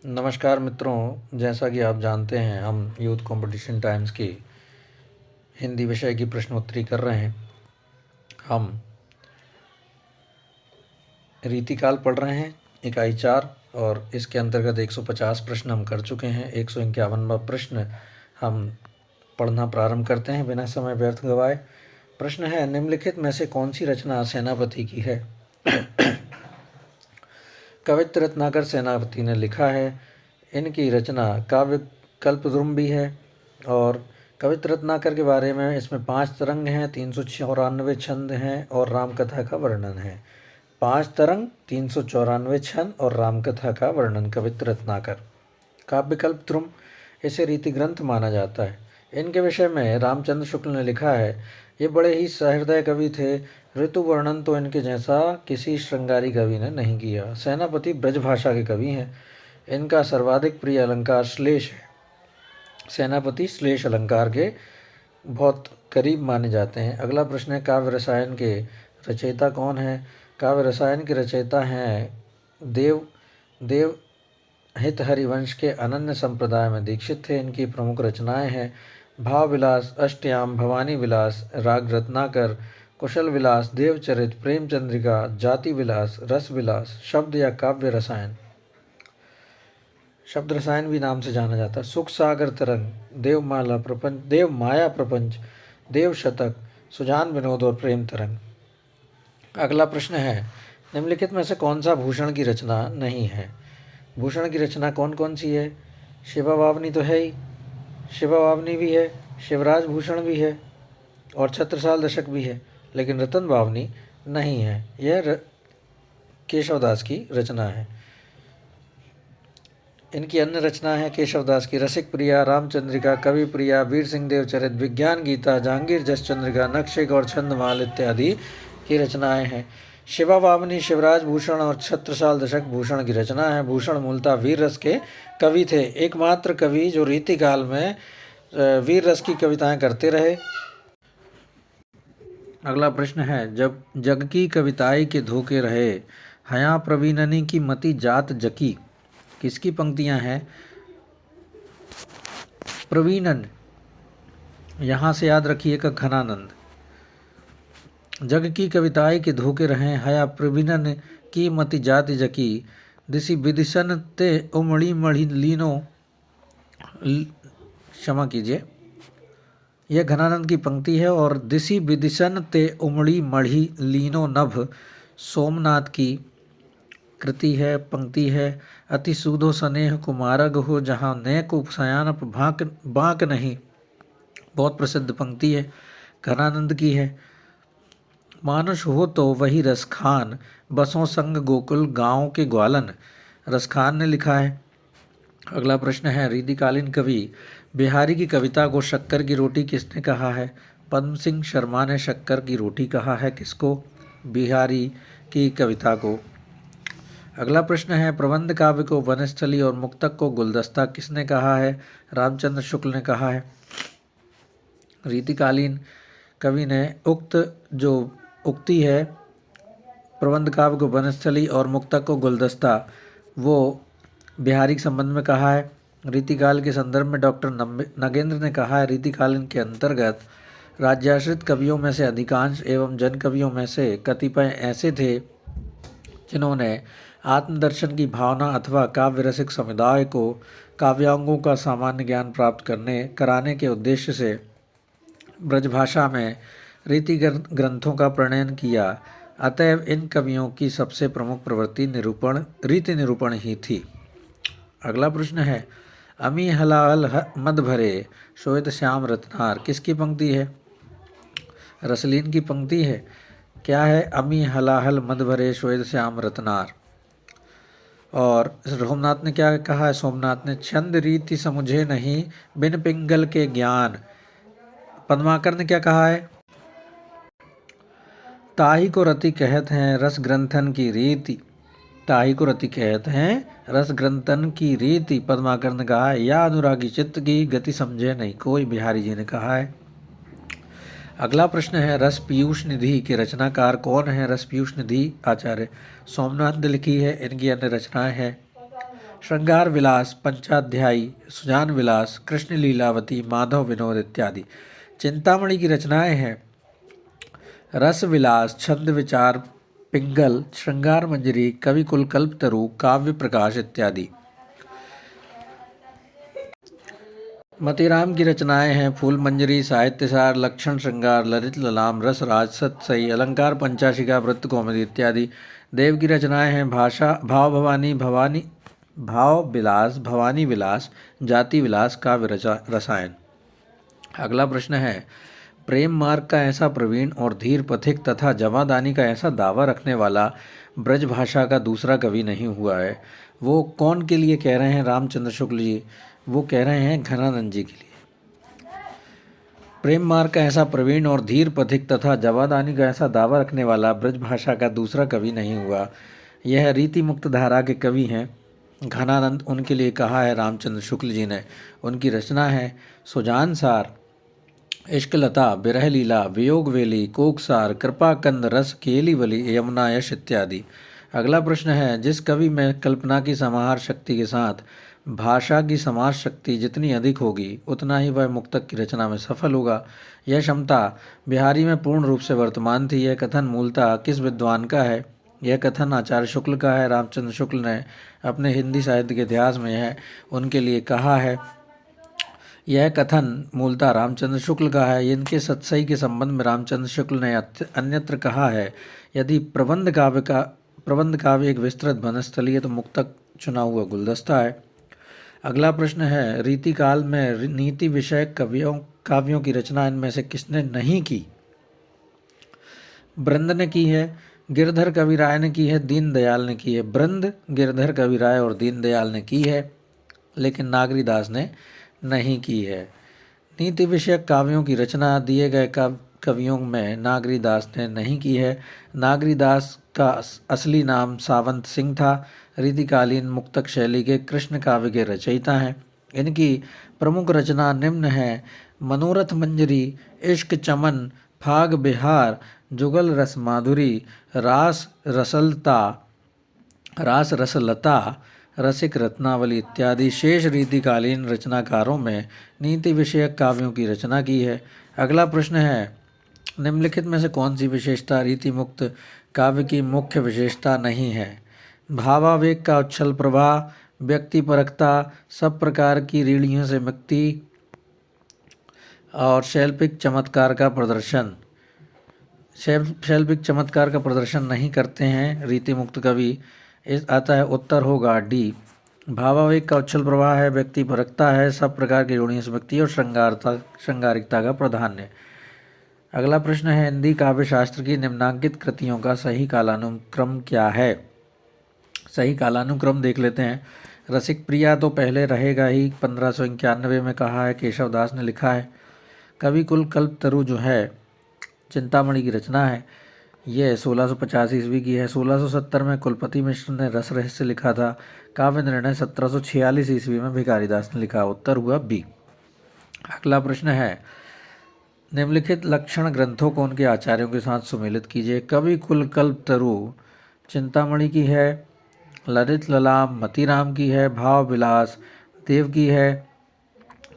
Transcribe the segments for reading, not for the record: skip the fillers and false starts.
नमस्कार मित्रों, जैसा कि आप जानते हैं हम यूथ कंपटीशन टाइम्स की हिंदी विषय की प्रश्नोत्तरी कर रहे हैं। हम रीतिकाल पढ़ रहे हैं इकाई 4 और इसके अंतर्गत 150 प्रश्न हम कर चुके हैं। 151वां प्रश्न हम पढ़ना प्रारंभ करते हैं बिना समय व्यर्थ गवाए। प्रश्न है, निम्नलिखित में से कौन सी रचना सेनापति की है? कवित्र रत्नाकर सेनापति ने लिखा है। इनकी रचना काव्य कल्पद्रुम भी है और कवित्र रत्नाकर के बारे में इसमें 5 तरंग हैं, 394 छंद हैं और रामकथा का वर्णन है। 5 तरंग, 394 छंद और रामकथा का वर्णन कवित्र रत्नाकर। काव्य कल्पद्रुम इसे रीति ग्रंथ माना जाता है। इनके विषय में रामचंद्र शुक्ल ने लिखा है, ये बड़े ही सहृदय कवि थे। ऋतु वर्णन तो इनके जैसा किसी श्रृंगारी कवि ने नहीं किया। सेनापति ब्रजभाषा के कवि हैं। इनका सर्वाधिक प्रिय अलंकार श्लेष है। सेनापति श्लेष अलंकार के बहुत करीब माने जाते हैं। अगला प्रश्न है, काव्य रसायन के रचयिता कौन है? काव्य रसायन के रचयिता हैं देव हित हरिवंश के अनन्य संप्रदाय में दीक्षित थे। इनकी प्रमुख रचनाएं हैं भाव विलास, अष्टयाम, भवानी विलास, राग रत्नाकर, कुशल विलास, देवचरित, प्रेम चंद्रिका, जाति विलास, रस विलास, शब्द या काव्य रसायन। शब्द रसायन भी नाम से जाना जाता है। सुख सागर तरंग, देवमाला प्रपंच, देव माया प्रपंच, देव शतक, सुजान विनोद और प्रेम तरंग। अगला प्रश्न है, निम्नलिखित में से कौन सा भूषण की रचना नहीं है? भूषण की रचना कौन कौन सी है? शिवा वावनी तो है ही, शिवा वावनी भी है, शिवराज भूषण भी है और छत्रसाल दशक भी है, लेकिन रतन वावनी नहीं है। यह केशवदास की रचना है। इनकी अन्य रचना है केशवदास की रसिक प्रिया, रामचंद्रिका, कवि प्रिया, वीर सिंह देवचरित, विज्ञान गीता, जहांगीर जस चंद्रिका, नक्शे और छंदमाल इत्यादि की रचनाएं हैं। शिवा वामनी शिवराज भूषण और छत्रसाल दशक भूषण की रचना है। भूषण मूलतः वीर रस के कवि थे, एकमात्र कवि जो रीतिकाल में वीर रस की कविताएं करते रहे। अगला प्रश्न है, जब जग की कविताई के धोखे रहे, हया प्रवीणनी की मति जात जकी। किसकी पंक्तियां हैं? प्रवीणन, यहाँ से याद रखिएगा घनानंद। जग की कविताई के धोखे रहे, हया प्रवीणन की मति जाति जकी, दिसी विदिशन ते उमड़ी मढ़ी लीनो, क्षमा कीजिए, यह घनानंद की पंक्ति है। और दिसी विदिशन ते उमड़ी मढ़ी लीनो नभ, सोमनाथ की कृति है, पंक्ति है। अति सूदो स्नेह कुमारग हो, जहाँ नैक उपसयानप बांक नहीं, बहुत प्रसिद्ध पंक्ति है, घनानंद की है। मानुष हो तो वही रसखान, बसों संग गोकुल गांव के ग्वालन, रसखान ने लिखा है। अगला प्रश्न है, रीतिकालीन कवि बिहारी की कविता को शक्कर की रोटी किसने कहा है? पद्म सिंह शर्मा ने शक्कर की रोटी कहा है। किसको? बिहारी की कविता को। अगला प्रश्न है, प्रबंध काव्य को वनस्थली और मुक्तक को गुलदस्ता किसने कहा है? रामचंद्र शुक्ल ने कहा है। रीतिकालीन कवि ने उक्त जो उक्ति है प्रबंध काव्य को वनस्थली और मुक्तक को गुलदस्ता, वो बिहारी के संबंध में कहा है। रीतिकाल के संदर्भ में डॉक्टर नगेंद्र ने कहा है, रीतिकालीन के अंतर्गत राज्याश्रित कवियों में से अधिकांश एवं जन कवियों में से कतिपय ऐसे थे जिन्होंने आत्मदर्शन की भावना अथवा काव्य रसिक समुदाय को काव्यांगों का सामान्य ज्ञान प्राप्त कराने के उद्देश्य से ब्रजभाषा में रीति ग्रंथों का प्रणयन किया। अतएव इन कवियों की सबसे प्रमुख प्रवृत्ति रीति निरूपण ही थी। अगला प्रश्न है, अमी हलाल मद भरे श्वेत श्याम रत्नार, किसकी पंक्ति है? रसलीन की पंक्ति है। क्या है? अमी हलाहल मद भरे श्वेत श्याम रत्नार। और सोमनाथ ने क्या कहा है? सोमनाथ ने छंद रीति समुझे नहीं, बिन पिंगल के ज्ञान। पद्माकर ने क्या कहा है? ताही को रति कहत हैं रस ग्रंथन की रीति, ताही को रति कहत हैं रस ग्रंथन की रीति, पद्माकर ने कहा है। या अनुरागी चित्त की गति समझे नहीं कोई, बिहारी जी ने कहा है। अगला प्रश्न है, रस पीयूष निधि के रचनाकार कौन है? रस पीयूष निधि आचार्य सोमनाथ ने लिखी है। इनकी अन्य रचनाएं हैं श्रृंगार विलास, पंचाध्यायी, सुजान विलास, कृष्ण लीलावती, माधव विनोद इत्यादि। चिंतामणि की रचनाएं हैं रस विलास, छंद विचार, पिंगल, श्रृंगार मंजरी, कवि कुल कल्पतरु, काव्य प्रकाश इत्यादि। मतीराम की रचनाएं हैं फूल मंजरी, साहित्यसार, लक्षण श्रृंगार, ललित ललाम, रस राज, सतसई, अलंकार पंचाशिका, वृत्त कौमुदी इत्यादि। देव की रचनाएं हैं भाव विलास, भवानी विलास, जाति विलास, काव्य रसायन। अगला प्रश्न है प्रेम मार्ग का ऐसा प्रवीण और धीर पथिक तथा जमादानी का ऐसा दावा रखने वाला ब्रजभाषा का दूसरा कवि नहीं हुआ है। वो कौन के लिए कह रहे हैं? रामचंद्र शुक्ल जी। वो कह रहे हैं घनानंद जी के लिए। प्रेम मार्ग का ऐसा प्रवीण और धीर पथिक तथा जवादानी का ऐसा दावा रखने वाला ब्रजभाषा का दूसरा कवि नहीं हुआ। यह रीति मुक्त धारा के कवि हैं घनानंद, उनके लिए कहा है रामचंद्र शुक्ल जी ने। उनकी रचना है सुजान सार, इश्क लता, बिरह लीला, वियोग वेली, कोकसार, कृपाकंद, रस केलीवली, यमुना यश इत्यादि। अगला प्रश्न है जिस कवि में कल्पना की समाहार शक्ति के साथ भाषा की समाज शक्ति जितनी अधिक होगी उतना ही वह मुक्तक की रचना में सफल होगा। यह क्षमता बिहारी में पूर्ण रूप से वर्तमान थी। यह कथन मूलतः किस विद्वान का है? यह कथन आचार्य शुक्ल का है। रामचंद्र शुक्ल ने अपने हिंदी साहित्य के इतिहास में यह उनके लिए कहा है। यह कथन मूलतः रामचंद्र शुक्ल का है। इनके सतसई के संबंध में रामचंद्र शुक्ल ने अन्यत्र कहा है यदि प्रबंध काव्य एक विस्तृत वनस्थली है तो मुक्तक चुना हुआ गुलदस्ता है। अगला प्रश्न है रीतिकाल में नीति विषयक काव्यों की रचना इनमें से किसने नहीं की? बृंद ने की है, गिरधर कविराय ने की है, दीनदयाल ने की है। बृंद, गिरधर कविराय और दीनदयाल ने की है, लेकिन नागरीदास ने नहीं की है। नीति विषयक काव्यों की रचना दिए गए कवियों में नागरीदास ने नहीं की है। नागरीदास का असली नाम सावंत सिंह था। रीतिकालीन मुक्तक शैली के कृष्ण काव्य के रचयिता हैं। इनकी प्रमुख रचना निम्न है मनोरथ मंजरी, इश्क चमन, फाग बिहार, जुगल रस माधुरी, रास रसलता, रसिक रत्नावली इत्यादि। शेष रीतिकालीन रचनाकारों में नीति विषयक काव्यों की रचना की है। अगला प्रश्न है निम्नलिखित में से कौन सी विशेषता रीति मुक्त काव्य की मुख्य विशेषता नहीं है? भावावेग का उच्छल प्रवाह, व्यक्तिपरकता, सब प्रकार की रीढ़ियों से मुक्ति और शैल्पिक चमत्कार का प्रदर्शन। शैल्पिक चमत्कार का प्रदर्शन नहीं करते हैं रीति मुक्त कवि। इस आता है उत्तर होगा डी। भावावेग का उच्छल प्रवाह है, व्यक्तिपरकता है, सब प्रकार की रीढ़ियों से मुक्ति और श्रृंगारिकता का प्राधान्य। अगला प्रश्न है हिंदी काव्य शास्त्र की निम्नांकित कृतियों का सही कालानुक्रम क्या है? सही कालानुक्रम देख लेते हैं। रसिक प्रिया तो पहले रहेगा ही, 1591 में कहा है, केशव दास ने लिखा है। कवि कुल कल्पतरु जो है चिंतामणि की रचना है, यह 1685 ईस्वी की है। 1670 में कुलपति मिश्र ने रस रहस्य लिखा था। काव्य निर्णय 1746 ईस्वी में भिखारीदास ने लिखा। उत्तर हुआ बी। अगला प्रश्न है निम्नलिखित लक्षण ग्रंथों को उनके आचार्यों के साथ सुमेलित कीजिए। कवि कुल कल्पतरु चिंतामणि की है, ललित ललाम मतीराम की है, भाव विलास देव की है,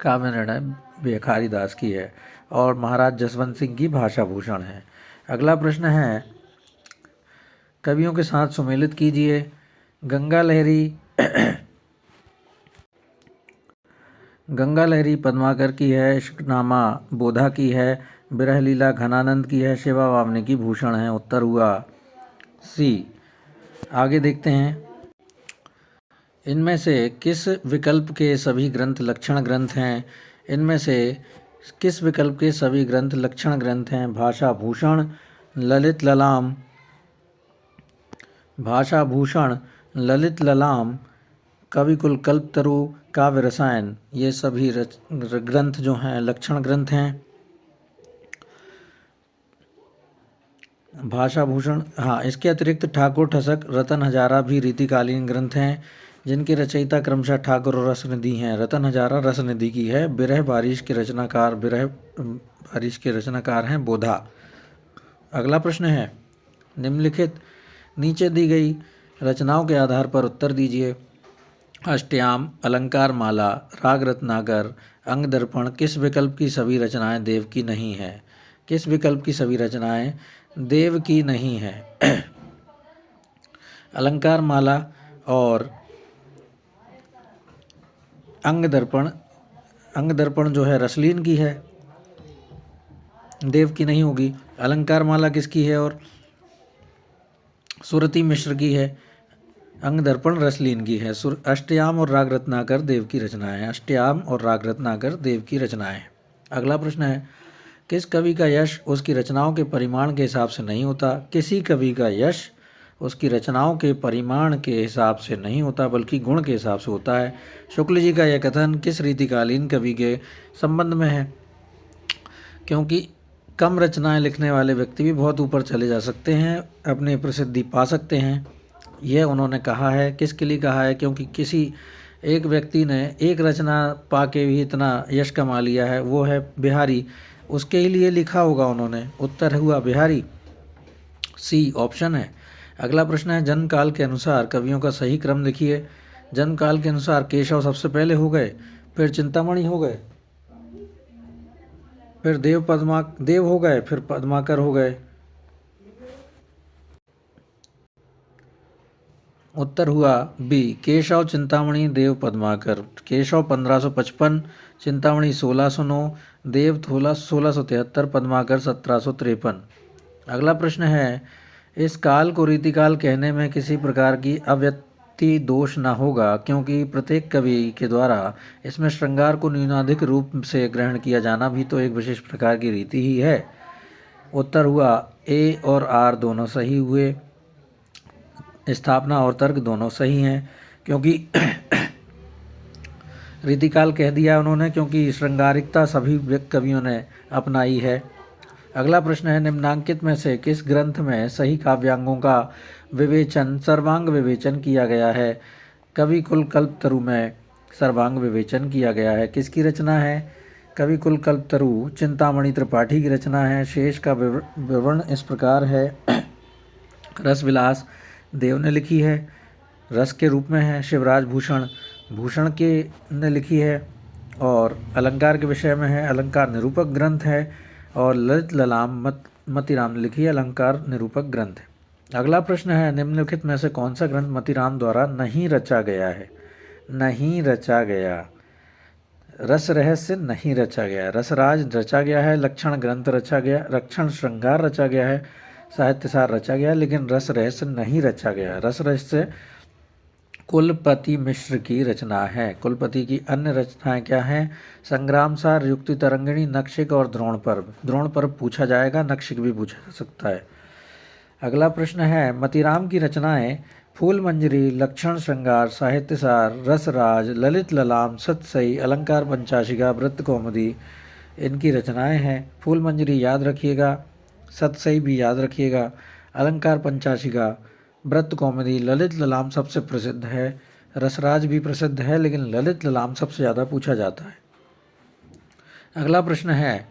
काव्य निर्णय भिखारीदास की है और महाराज जसवंत सिंह की भाषा भूषण है। अगला प्रश्न है कवियों के साथ सुमेलित कीजिए। गंगा लहरी पद्माकर की है, इश्कनामा बोधा की है, बिरह लीला घनानंद की है, शिवा वामनी की भूषण है। उत्तर हुआ सी। आगे देखते हैं इनमें से किस विकल्प के सभी ग्रंथ लक्षण ग्रंथ हैं? इनमें से किस विकल्प के सभी ग्रंथ लक्षण ग्रंथ हैं? भाषा भूषण, ललित ललाम, कवि कुल कल्पतरु, काव्य रसायन, ये सभी ग्रंथ जो हैं लक्षण ग्रंथ हैं। भाषा भूषण, हाँ, इसके अतिरिक्त ठाकुर ठसक, रतन हजारा भी रीतिकालीन ग्रंथ हैं जिनके रचयिता क्रमशः ठाकुर और रसनिधि हैं। रतन हजारा रसनिधि की है। बिरह बारिश के रचनाकार हैं बोधा। अगला प्रश्न है निम्नलिखित नीचे दी गई रचनाओं के आधार पर उत्तर दीजिए। अष्टयाम, अलंकार माला, राग रत्नाकर, अंग दर्पण किस विकल्प की सभी रचनाएं देव की नहीं है? किस विकल्प की सभी रचनाएं देव की नहीं है? अलंकार माला और अंग दर्पण जो है रसलीन की है, देव की नहीं होगी। अलंकार माला किसकी है? और सुरति मिश्र की है। अंग दर्पण रसलीन की है। अष्टयाम और राग रत्नाकर देव की रचनाएं हैं। अष्टयाम और राग रत्नाकर देव की रचनाएं हैं। अगला प्रश्न है, किस कवि का यश उसकी रचनाओं के परिमाण के हिसाब से नहीं होता? किसी कवि का यश उसकी रचनाओं के परिमाण के हिसाब से नहीं होता बल्कि गुण के हिसाब से होता है। शुक्ल जी का यह कथन किस रीतिकालीन कवि के संबंध में है? क्योंकि कम रचनाएं लिखने वाले व्यक्ति भी बहुत ऊपर चले जा सकते हैं, अपनी प्रसिद्धि पा सकते हैं, यह उन्होंने कहा है। किसके लिए कहा है? क्योंकि किसी एक व्यक्ति ने एक रचना पा के भी इतना यश कमा लिया है, वो है बिहारी, उसके ही लिए लिखा होगा उन्होंने। उत्तर हुआ बिहारी, सी ऑप्शन है। अगला प्रश्न है, जन्म काल के अनुसार कवियों का सही क्रम लिखिए। जन्म काल के अनुसार केशव सबसे पहले हो गए, फिर चिंतामणि हो गए, फिर देव हो गए, फिर पद्माकर हो गए। उत्तर हुआ बी, केशव, चिंतामणि, देव, पद्माकर। केशव 1555, चिंतामणि 1609, देव 1673, पद्माकर 1753। अगला प्रश्न है, इस काल को रीतिकाल कहने में किसी प्रकार की अव्यक्ति दोष न होगा क्योंकि प्रत्येक कवि के द्वारा इसमें श्रृंगार को न्यूनाधिक रूप से ग्रहण किया जाना भी तो एक विशेष प्रकार की रीति ही है। उत्तर हुआ ए और आर दोनों सही हुए। स्थापना और तर्क दोनों सही हैं क्योंकि रीतिकाल कह दिया उन्होंने क्योंकि श्रृंगारिकता सभी कवियों ने अपनाई है। अगला प्रश्न है, निम्नांकित में से किस ग्रंथ में सही काव्यांगों का विवेचन सर्वांग विवेचन किया गया है? कवि कुल कल्पतरु में सर्वांग विवेचन किया गया है। किसकी रचना है? कवि कुल कल्पतरु चिंतामणि त्रिपाठी की रचना है। शेष का विवरण इस प्रकार है। रस विलास देव ने लिखी है, रस के रूप में है। शिवराज भूषण के ने लिखी है और अलंकार के विषय में है। अलंकार निरूपक ग्रंथ है। और ललित ललाम मतीराम ने लिखी है, अलंकार निरूपक ग्रंथ है। अगला प्रश्न है, निम्नलिखित में से कौन सा ग्रंथ मतीराम द्वारा नहीं रचा गया है? नहीं रचा गया। रस रहस्य नहीं रचा गया, रसराज रचा गया है, लक्षण ग्रंथ रचा गया, लक्षण श्रृंगार रचा गया है, साहित्यसार रचा गया, लेकिन रस रहस्य नहीं रचा गया। रस रहस्य कुलपति मिश्र की रचना है। कुलपति की अन्य रचनाएं क्या हैं? संग्राम सार, युक्ति तरंगिणी, नक्षिक और द्रोण पर्व। द्रोण पर्व पूछा जाएगा, नक्षिक भी पूछा जा सकता है। अगला प्रश्न है, मतीराम की रचनाएं फूल मंजरी, लक्षण श्रृंगार, साहित्यसार, रसराज, ललित ललाम, सतसई, अलंकार पंचाशिका, वृत्त कौमुदी इनकी रचनाएं हैं। फूल मंजरी याद रखिएगा, सतसई भी याद रखिएगा, अलंकार पंचाशिका, वृत्त कौमुदी, ललित ललाम सबसे प्रसिद्ध है, रसराज भी प्रसिद्ध है लेकिन ललित ललाम सबसे ज़्यादा पूछा जाता है। अगला प्रश्न है,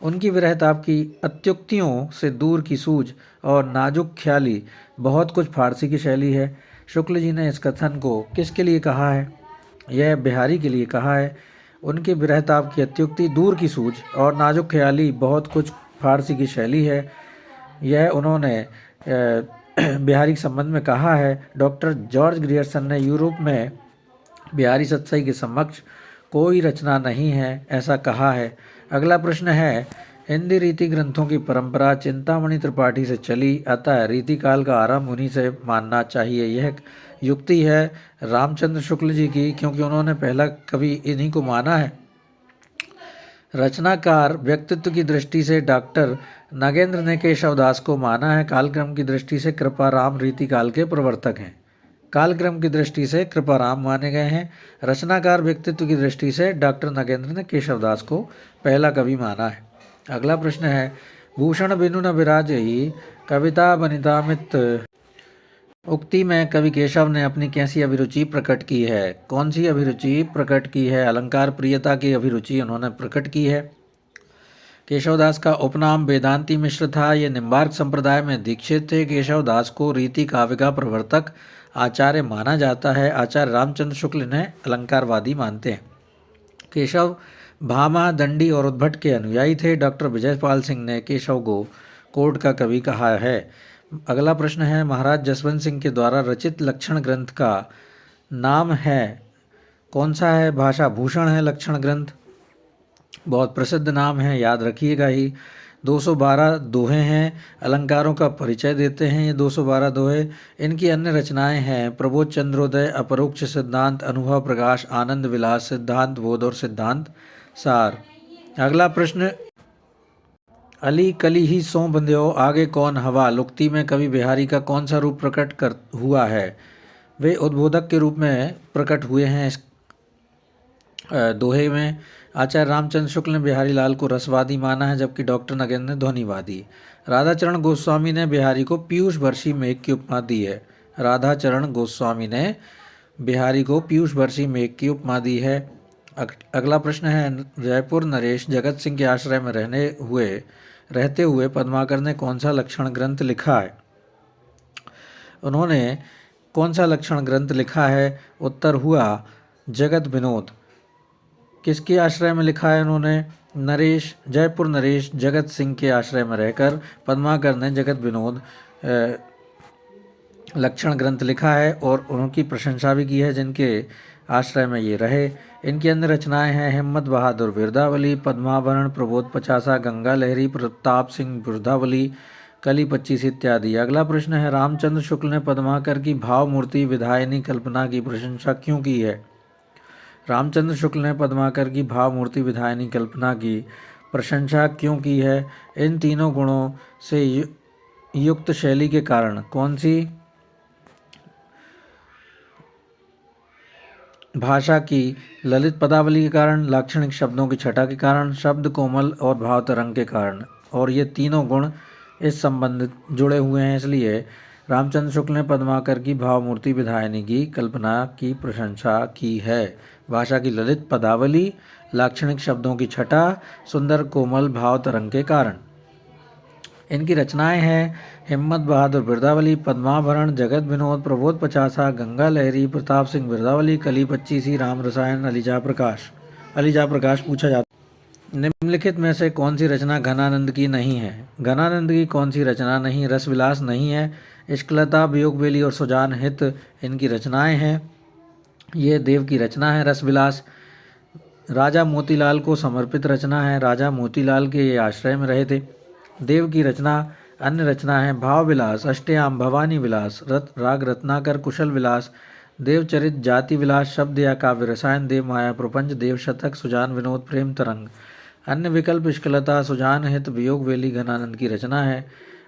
उनकी विरहताप की अत्युक्तियों से दूर की सूझ और नाजुक ख्याली बहुत कुछ फारसी की शैली है। शुक्ल जी ने इस कथन को किसके लिए कहा है? यह बिहारी के लिए कहा है। उनके विरहताप की अत्युक्ति दूर की सूझ और नाजुक ख्याली बहुत कुछ फारसी की शैली है, यह उन्होंने बिहारी के संबंध में कहा है। डॉक्टर जॉर्ज ग्रियर्सन ने यूरोप में बिहारी सतसई के समक्ष कोई रचना नहीं है ऐसा कहा है। अगला प्रश्न है, हिंदी रीति ग्रंथों की परंपरा चिंतामणि त्रिपाठी से चली, अतः रीतिकाल का आरंभ उन्हीं से मानना चाहिए। यह युक्ति है रामचंद्र शुक्ल जी की क्योंकि उन्होंने पहला कवि इन्हीं को माना है। रचनाकार व्यक्तित्व की दृष्टि से डॉक्टर नागेंद्र ने केशवदास को माना है। कालक्रम की दृष्टि से कृपाराम रीतिकाल के प्रवर्तक हैं। कालक्रम की दृष्टि से कृपाराम माने गए हैं। रचनाकार व्यक्तित्व की दृष्टि से डॉक्टर नागेंद्र ने केशवदास को पहला कवि माना है। अगला प्रश्न है, भूषण बिनु न विराजई कविता बनितामित उक्ति में कवि केशव ने अपनी कैसी अभिरुचि प्रकट की है? कौन सी अभिरुचि प्रकट की है? अलंकार प्रियता की अभिरुचि उन्होंने प्रकट की है। केशवदास का उपनाम वेदांती मिश्र था। ये निम्बार्क संप्रदाय में दीक्षित थे। केशवदास को रीति काव्य का प्रवर्तक आचार्य माना जाता है। आचार्य रामचंद्र शुक्ल इन्हें अलंकारवादी मानते हैं। केशव भामा, दंडी और उद्भट के अनुयायी थे। डॉक्टर विजयपाल सिंह ने केशव को कोर्ट का कवि कहा है। अगला प्रश्न है, महाराज जसवंत सिंह के द्वारा रचित लक्षण ग्रंथ का नाम है कौन सा है? भाषा भूषण है लक्षण ग्रंथ, बहुत प्रसिद्ध नाम है, याद रखिएगा ही। 212 दोहे हैं, अलंकारों का परिचय देते हैं ये 212 दोहे। इनकी अन्य रचनाएं हैं प्रबोध चंद्रोदय, अपरोक्ष सिद्धांत, अनुभव प्रकाश, आनंद विलास, सिद्धांत बोध और सिद्धांत सार। अगला प्रश्न, अली कली ही सो बंध्यो आगे कौन हवा, लुक्ति में कवि बिहारी का कौन सा रूप प्रकट कर हुआ है? वे उद्बोधक के रूप में प्रकट हुए हैं इस दोहे में। आचार्य रामचंद्र शुक्ल ने बिहारी लाल को रसवादी माना है, जबकि डॉक्टर नगेंद्र ने ध्वनिवादी। राधाचरण गोस्वामी ने बिहारी को पीयूष वर्षी मेघ की उपमा दी है। राधाचरण गोस्वामी ने बिहारी को पीयूष वर्षी मेघ की उपमा दी है। अगला प्रश्न है, जयपुर नरेश जगत सिंह के आश्रय में रहते हुए पद्माकर ने कौन सा लक्षण ग्रंथ लिखा है? उन्होंने कौन सा लक्षण ग्रंथ लिखा है? उत्तर हुआ जगत विनोद। किसके आश्रय में लिखा है उन्होंने? जयपुर नरेश जगत सिंह के आश्रय में रहकर पद्माकर ने जगत विनोद लक्षण ग्रंथ लिखा है और उनकी प्रशंसा भी की है, जिनके आश्रय में ये रहे। इनकी अन्य रचनाएं हैं हिम्मत बहादुर बिरदावली, पद्माभरण, प्रबोध पचासा, गंगा लहरी, प्रताप सिंह बिरदावली, कली 25 इत्यादि। अगला प्रश्न है, रामचंद्र शुक्ल ने पद्माकर की भाव मूर्ति विधायनी कल्पना की प्रशंसा क्यों की है? रामचंद्र शुक्ल ने पद्माकर की भाव मूर्ति विधायनी कल्पना की प्रशंसा क्यों की है? इन तीनों गुणों से युक्त शैली के कारण। कौन सी? भाषा की ललित पदावली के कारण, लाक्षणिक शब्दों की छटा के कारण, शब्द कोमल और भाव तरंग के कारण। और ये तीनों गुण इस संबंधित जुड़े हुए हैं, इसलिए रामचंद्र शुक्ल ने पद्माकर की भाव मूर्ति विधायनी की कल्पना की प्रशंसा की है। भाषा की ललित पदावली, लाक्षणिक शब्दों की छटा, सुंदर कोमल भाव तरंग के कारण। इनकी रचनाएं हैं हिम्मत बहादुर बिरदावली, पद्माभरण, जगत विनोद, प्रबोध पचासा, गंगा लहरी, प्रताप सिंह बिरदावली, कली 25, राम रसायन, अलीजा प्रकाश पूछा जाता। निम्नलिखित में से कौन सी रचना घनानंद की नहीं है? घनानंद की कौन सी रचना नहीं? रसविलास नहीं है। इश्कलता, वियोगवेली और सुजान हित इनकी रचनाएं हैं। ये देव की रचना है रसविलास। राजा मोतीलाल को समर्पित रचना है। राजा मोतीलाल के ये आश्रय में रहे थे। देव की रचना अन्य रचना है भाव विलास, अष्टयाम, भवानी विलास, राग रत्नाकर, कुशल विलास, देवचरित, जाति विलास, शब्द या काव्य रसायन, देव माया प्रपंच, देव शतक, सुजान विनोद, प्रेम तरंग। अन्य विकल्प इश्कलता, सुजान हित, वियोग वेली घनानंद की रचना है।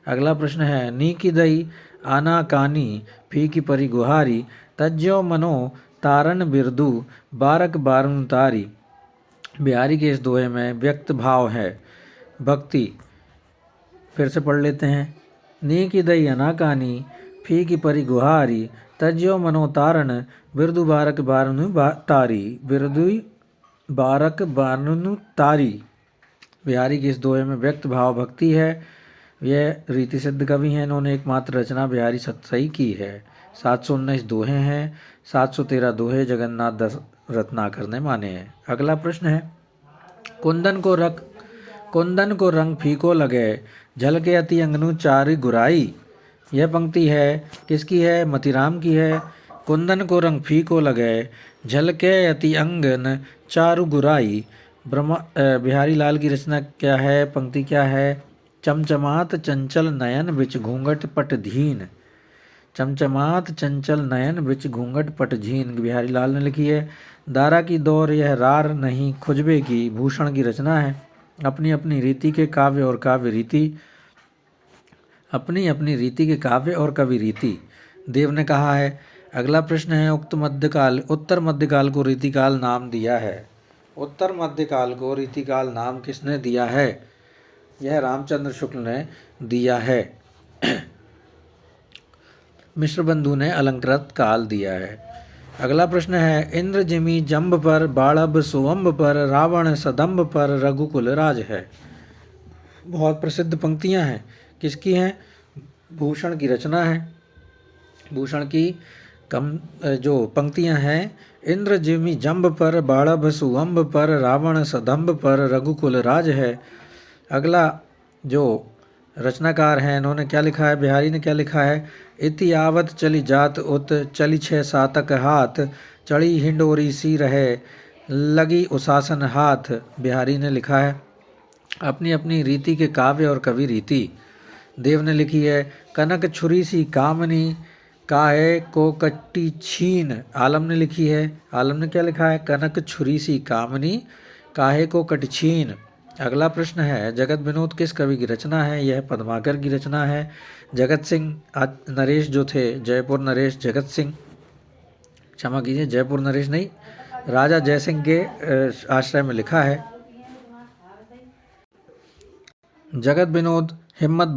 अगला प्रश्न है, नी की दई आना कानी फी की परी गुहारी, तज्जो मनो तारन बिरदू बारक बारन तारी। बिहारी के इस दोहे में व्यक्त भाव है भक्ति। फिर से पढ़ लेते हैं। नी की दई अनाकानी फी की परी गुहारी, तज्यो मनो तारण बिरदु बारक बारनु तारी, बिरदु बारक बारनु तारी। बिहारी की इस दोहे में व्यक्त भाव भक्ति है। यह रीति सिद्ध कवि हैं। इन्होंने एकमात्र रचना बिहारी सतसई की है। 719 दोहे हैं। 713 दोहे जगन्नाथ दस रत्नाकर ने माने हैं। अगला प्रश्न है, कुंदन को रंग फीको लगे, झलके अति अंगनु चारि गुराई। यह पंक्ति है किसकी है? मतीराम की है। कुंदन को रंग फीको लगे, झलके अति अंगन चारु गुराई। बिहारी लाल की रचना क्या है? पंक्ति क्या है? चमचमात चंचल नयन बिच घूंघट पट धीन। चमचमात चंचल नयन बिच घूंघट पट झीन बिहारी लाल ने लिखी है। दारा की दौर यह रार नहीं खुजबे की भूषण की रचना है। अपनी अपनी रीति के काव्य और काव्य रीति, अपनी अपनी रीति के काव्य और कवि रीति देव ने कहा है। अगला प्रश्न है, उत्तर मध्यकाल को रीतिकाल नाम दिया है। उत्तर मध्यकाल को रीतिकाल नाम किसने दिया है? यह रामचंद्र शुक्ल ने दिया है। मिश्र बंधु ने अलंकृत काल दिया है। अगला प्रश्न है, इंद्र जिमी जम्ब पर, बाड़ब सुवम्ब पर, रावण सदम्ब पर, रघुकुल राज है। बहुत प्रसिद्ध पंक्तियां हैं। किसकी हैं? भूषण की रचना है। भूषण की जो पंक्तियां हैं, इंद्र जिमि जंब पर, बाड़भ सुअंब पर, रावण सदंब पर, रघुकुल राज है। अगला जो रचनाकार हैं इन्होंने क्या लिखा है, बिहारी ने क्या लिखा है, इति आवत चली जात उत, चली 6 सातक हाथ, चढ़ी हिंडोरी सी रहे, लगी उशासन हाथ। बिहारी ने लिखा है। अपनी अपनी रीति के काव्य और कवि रीति। देव ने लिखी है, कनक छुरी सी कामनी, काहे को कट्टी छीन। आलम ने लिखी है। आलम ने क्या लिखा है, कनक छुरी सी कामनी, काहे को कट छीन। अगला प्रश्न है, जगत विनोद किस कवि की रचना है। यह पद्माकर की रचना है। जगत सिंह नरेश जो थे, जयपुर नरेश जगत सिंह, क्षमा कीजिए जयपुर नरेश नहीं, राजा जयसिंह के आश्रय में लिखा है। जगत विनोद, हिम्मत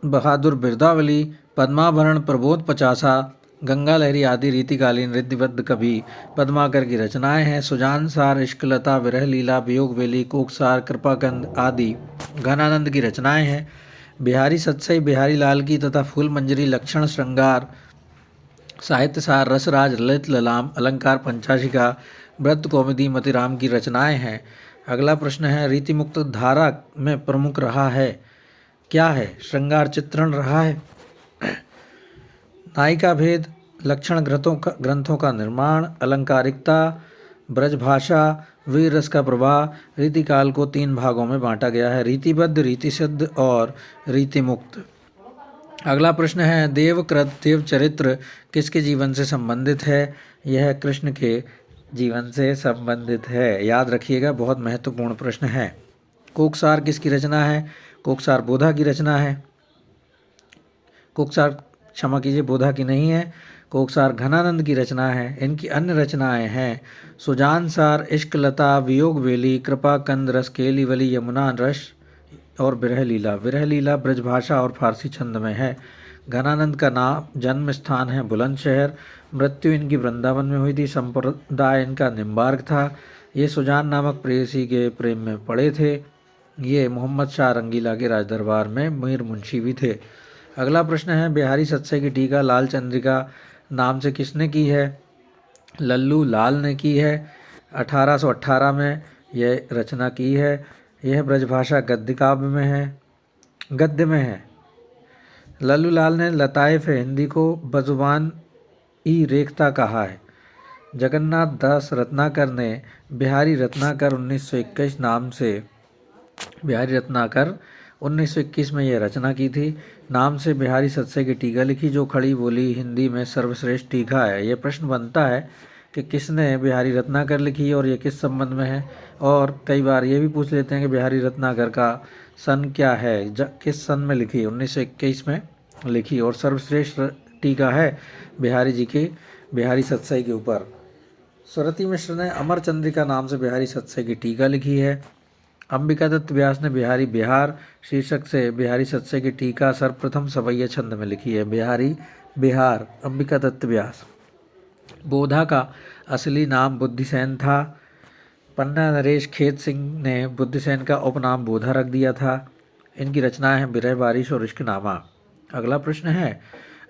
बहादुर बिरदावली, पद्माभरण प्रबोध पचासा, गंगा लहरी आदि रीतिकालीन रिद्धिबद्ध कवि पद्माकर की रचनाएं हैं। सुजान सार, इश्कलता, विरह लीला, वियोग वेली, कोकसार, कृपाकंद आदि घनानंद की रचनाएं हैं। बिहारी सत्सई बिहारी लाल की तथा फूल मंजरी, लक्षण श्रृंगार, साहित्य सार, रसराज, ललित ललाम, अलंकार पंचाशिका, व्रत कौमुदी मतिराम की रचनाएं हैं। अगला प्रश्न है, रीति मुक्त धारा में प्रमुख रहा है क्या है। श्रृंगार चित्रण रहा है। नायिका भेद, लक्षण ग्रंथों का निर्माण, अलंकारिकता, ब्रजभाषा, वीर रस का प्रवाह। रीतिकाल को 3 भागों में बांटा गया है, रीतिबद्ध, रीतिसिद्ध और रीतिमुक्त। अगला प्रश्न है, देवकृत देवचरित्र किसके जीवन से संबंधित है। यह कृष्ण के जीवन से संबंधित है। याद रखिएगा, बहुत महत्वपूर्ण प्रश्न है। कोकसार किसकी रचना है। कोकसार बोधा की रचना है। कोकसार, क्षमा कीजिए, बोधा की नहीं है, कोकसार घनानंद की रचना है। इनकी अन्य रचनाएं हैं, सुजान सार, इश्क लता, वियोग वेली, कृपा कंद, रसकेली वली, यमुना रस और विरह लीला। विरह लीला ब्रजभाषा और फारसी छंद में है। घनानंद का नाम जन्म स्थान है बुलंदशहर। मृत्यु इनकी वृंदावन में हुई थी। संप्रदाय इनका निम्बार्क था। ये सुजान नामक प्रेयसी के प्रेम में पड़े थे। ये मोहम्मद शाह रंगीला के राजदरबार में मीर मुंशी भी थे। अगला प्रश्न है, बिहारी सत्सई की टीका लाल चंद्रिका नाम से किसने की है। लल्लू लाल ने की है। 1818 में यह रचना की है। यह ब्रजभाषा गद्य काव्य में है, गद्य में है। लल्लू लाल ने लताइफ हिंदी को बजुबान ई रेखता कहा है। जगन्नाथ दास रत्नाकर ने बिहारी रत्नाकर 1921 नाम से, बिहारी रत्नाकर 1921 में यह रचना की थी। नाम से बिहारी सत्सई की टीका लिखी, जो खड़ी बोली हिंदी में सर्वश्रेष्ठ टीका है। यह प्रश्न बनता है कि किसने बिहारी रत्नाकर लिखी और ये किस संबंध में है। और कई बार ये भी पूछ लेते हैं कि बिहारी रत्नाकर का सन क्या है, किस सन में लिखी, 1921 में लिखी। और सर्वश्रेष्ठ टीका है बिहारी जी की, बिहारी सत्सई के ऊपर। सुरती मिश्र ने अमर चंद्रिका नाम से बिहारी सत्सई की टीका लिखी है। अंबिका दत्त व्यास ने बिहारी बिहार शीर्षक से बिहारी सत्सई की टीका सर्वप्रथम सवैया छंद में लिखी है। बिहारी बिहार, अंबिका दत्त व्यास। बोधा का असली नाम बुद्धिसेन था। पन्ना नरेश खेत सिंह ने बुद्धिसेन का उपनाम बोधा रख दिया था। इनकी रचनाएं हैं बिरह बारिश और इश्कनामा। अगला प्रश्न है,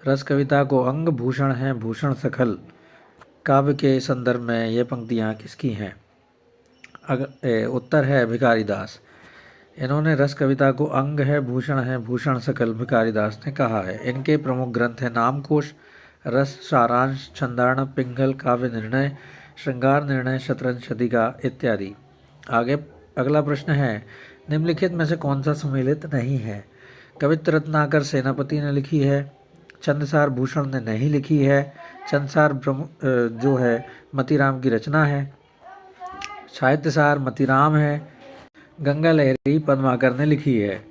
रस कविता को अंग भूषण है भूषण सखल काव्य के संदर्भ में ये पंक्तियाँ किसकी हैं। उत्तर है भिखारी दास। इन्होंने रस कविता को अंग है भूषण सकल भिखारी दास ने कहा है। इनके प्रमुख ग्रंथ हैं नामकोश, रस सारांश, छंदार्णव, पिंगल, काव्य निर्णय, श्रृंगार निर्णय, शतरंज शतिका इत्यादि। आगे अगला प्रश्न है, निम्नलिखित में से कौन सा सम्मिलित नहीं है। कवित्र रत्नाकर सेनापति ने लिखी है। छंदसार भूषण ने नहीं लिखी है। छंदसार जो है मतिराम की रचना है। साहित्यसार मतिराम है। गंगा लहरी पद्माकर ने लिखी है।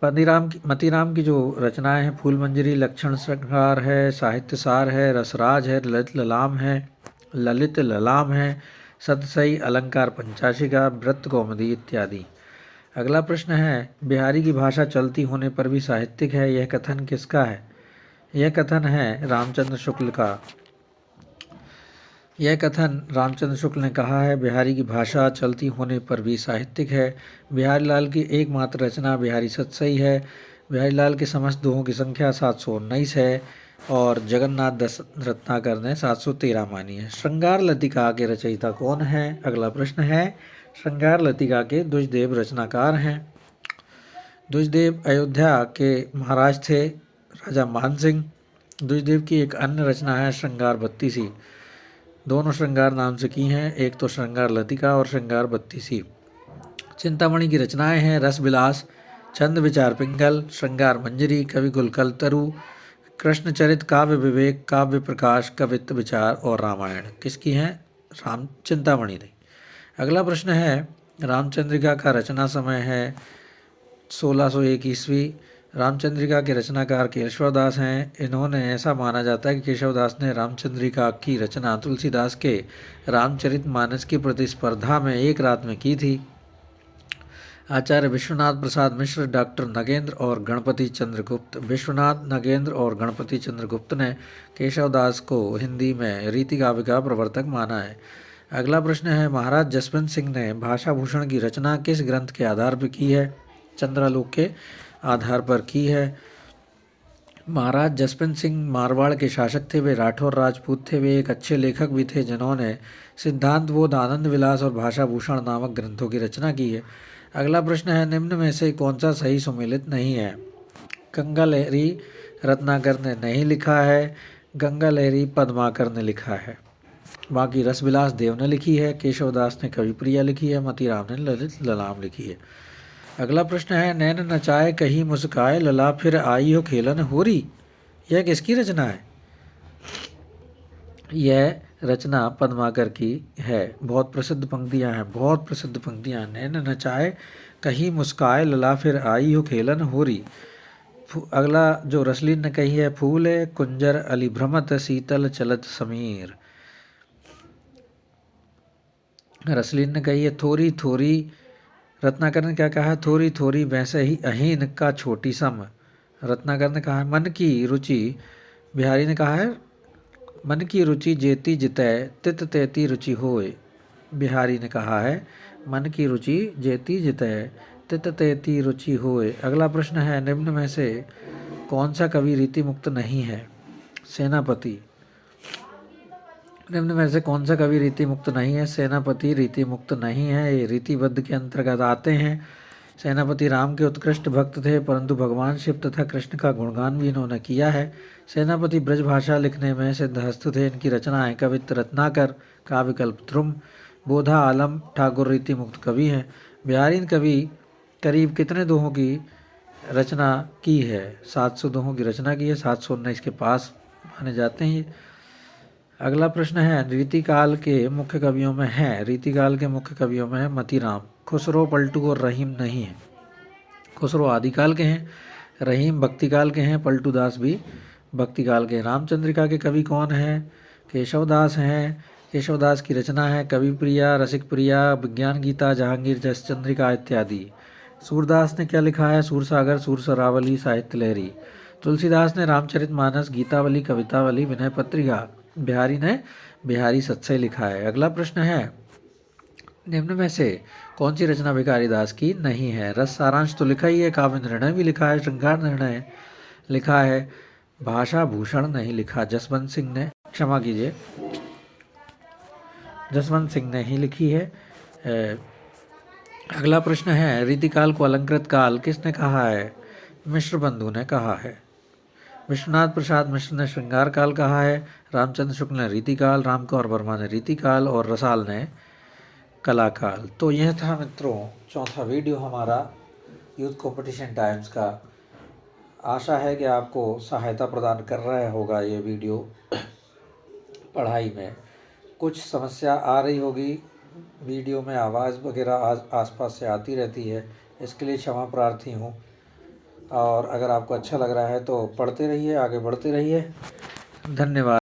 मतिराम की जो रचनाएं हैं, फूल मंजरी, लक्षण श्रृंगार है, साहित्यसार है, रसराज है, ललित ललाम है, सतसई, अलंकार पंचाशिका, व्रत कौमुदी इत्यादि। अगला प्रश्न है, बिहारी की भाषा चलती होने पर भी साहित्यिक है, यह कथन किसका है। यह कथन है रामचंद्र शुक्ल का। यह कथन रामचंद्र शुक्ल ने कहा है, बिहारी की भाषा चलती होने पर भी साहित्यिक है। बिहारी लाल की एकमात्र रचना बिहारी सत्सई है। बिहारी लाल के समस्त दोहों की संख्या 719 है। और जगन्नाथ दस रत्नाकर ने 713 मानी है। श्रृंगार लतिका के रचयिता कौन है? अगला प्रश्न है, श्रृंगार लतिका के द्विजदेव रचनाकार हैं। द्विजदेव अयोध्या के महाराज थे, राजा मान सिंह। द्विजदेव की एक अन्य रचना है श्रृंगार बत्तीसी। दोनों श्रृंगार नाम से की हैं, एक तो श्रृंगार लतिका और श्रृंगार बत्तीसी। चिंतामणि की रचनाएं हैं रस विलास, छंद विचार पिंगल, श्रृंगार मंजरी, कवि कुलकल तरु, कृष्णचरित, काव्य विवेक, काव्य प्रकाश, कवित्व विचार और रामायण। किसकी हैं? राम चिंतामणि ने। अगला प्रश्न है, रामचंद्रिका का रचना समय है 1601 ईस्वी। रामचंद्रिका के रचनाकार केशवदास हैं। इन्होंने ऐसा माना जाता है कि केशवदास ने रामचंद्रिका की रचना तुलसीदास के रामचरितमानस की प्रतिस्पर्धा में एक रात में की थी। आचार्य विश्वनाथ प्रसाद मिश्र, डॉक्टर नगेंद्र और गणपति चंद्रगुप्त। विश्वनाथ, नगेंद्र और गणपति चंद्रगुप्त ने केशवदास को हिंदी में रीति काव्य का प्रवर्तक माना है। अगला प्रश्न है, महाराज जसवंत सिंह ने भाषा भूषण की रचना किस ग्रंथ के आधार पर की है? चंद्रालोक के आधार पर की है। महाराज जसवंत सिंह मारवाड़ के शासक थे, वे राठौर राजपूत थे, वे एक अच्छे लेखक भी थे जिन्होंने सिद्धांत बोध, आनंद विलास और भाषा भूषण नामक ग्रंथों की रचना की है। अगला प्रश्न है, निम्न में से कौन सा सही सुमेलित नहीं है? गंगा लहरी रत्नाकर ने नहीं लिखा है, गंगा लहरी पद्माकर ने लिखा है। बाकी रसविलास देव ने लिखी है, केशवदास ने कविप्रिया लिखी है, मतीराम ने ललित ललाम लिखी है। अगला प्रश्न है, नैन नचाए कहीं मुस्काए, लला फिर आई हो खेलन होरी। यह किसकी रचना है? यह रचना पद्माकर की है। बहुत प्रसिद्ध पंक्तियां हैं, बहुत प्रसिद्ध पंक्तियां। नैन नचाए कहीं मुस्काए, लला फिर आई हो खेलन होरी। अगला जो रसलीन ने कही है, फूले कुंजर अली भ्रमत, शीतल चलत समीर। रसलीन ने कही है, थोरी थोरी। रत्नाकर ने क्या कहा है? थोरी थोरी वैसे ही अहीन का छोटी सम। रत्नाकर ने कहा है मन की रुचि। बिहारी ने कहा है मन की रुचि जेती जितै, तित तेती रुचि होय। बिहारी ने कहा है मन की रुचि जेती जितै, तित तेती रुचि होय। अगला प्रश्न है, निम्न में से कौन सा कवि रीति मुक्त नहीं है? सेनापति। निम्न में से कौन सा कवि रीति मुक्त नहीं है? सेनापति रीति मुक्त नहीं है, ये रीतिबद्ध के अंतर्गत आते हैं। सेनापति राम के उत्कृष्ट भक्त थे, परंतु भगवान शिव तथा कृष्ण का गुणगान भी इन्होंने किया है। सेनापति ब्रजभाषा लिखने में सिद्धहस्त थे। इनकी रचनाएं कवित्व रत्नाकर, काव्यकल्प ध्रुम, बोधा आलम ठाकुर रीति मुक्त कवि हैं। बिहारी कवि करीब कितने दोहों की रचना की है? 700 दोहों की रचना की है, 719 के पास माने जाते हैं ये। अगला प्रश्न है, रीतिकाल के मुख्य कवियों में है, रीतिकाल के मुख्य कवियों में है मतीराम। खुसरो, पलटू और रहीम नहीं है। खुसरो आदिकाल के हैं, रहीम भक्तिकाल के हैं, पलटू दास भी भक्तिकाल के। रामचंद्रिका के कवि कौन हैं? केशवदास हैं। केशवदास की रचना है कवि प्रिया, रसिक प्रिया, विज्ञान गीता, जहांगीर जसचंद्रिका इत्यादि। सूरदास ने क्या लिखा है? सूरसागर, सूरसरावली, साहित्य लहरी। तुलसीदास ने रामचरितमानस, गीतावली, कवितावली, विनय पत्रिका। बिहारी ने बिहारी सत्सय लिखा है। अगला प्रश्न है, निम्न में से कौन सी रचना भिखारी दास की नहीं है? रस सारांश तो लिखा ही है, काव्य निर्णय भी लिखा है, श्रृंगार निर्णय लिखा है, भाषा भूषण नहीं लिखा। जसवंत सिंह ने, क्षमा कीजिए, जसवंत सिंह ने ही लिखी है। अगला प्रश्न है, रीतिकाल को अलंकृत काल किसने कहा है? मिश्र बंधु ने कहा है। विश्वनाथ प्रसाद मिश्र ने श्रृंगार काल कहा है, रामचंद्र शुक्ल ने रीतिकाल, रामकुमार वर्मा ने रीतिकाल और रसाल ने कलाकाल। तो यह था मित्रों चौथा वीडियो हमारा यूथ कंपटीशन टाइम्स का। आशा है कि आपको सहायता प्रदान कर रहा होगा ये वीडियो पढ़ाई में। कुछ समस्या आ रही होगी, वीडियो में आवाज़ वगैरह आसपास से आती रहती है, इसके लिए क्षमा प्रार्थी हूँ। और अगर आपको अच्छा लग रहा है तो पढ़ते रहिए, आगे बढ़ते रहिए। धन्यवाद।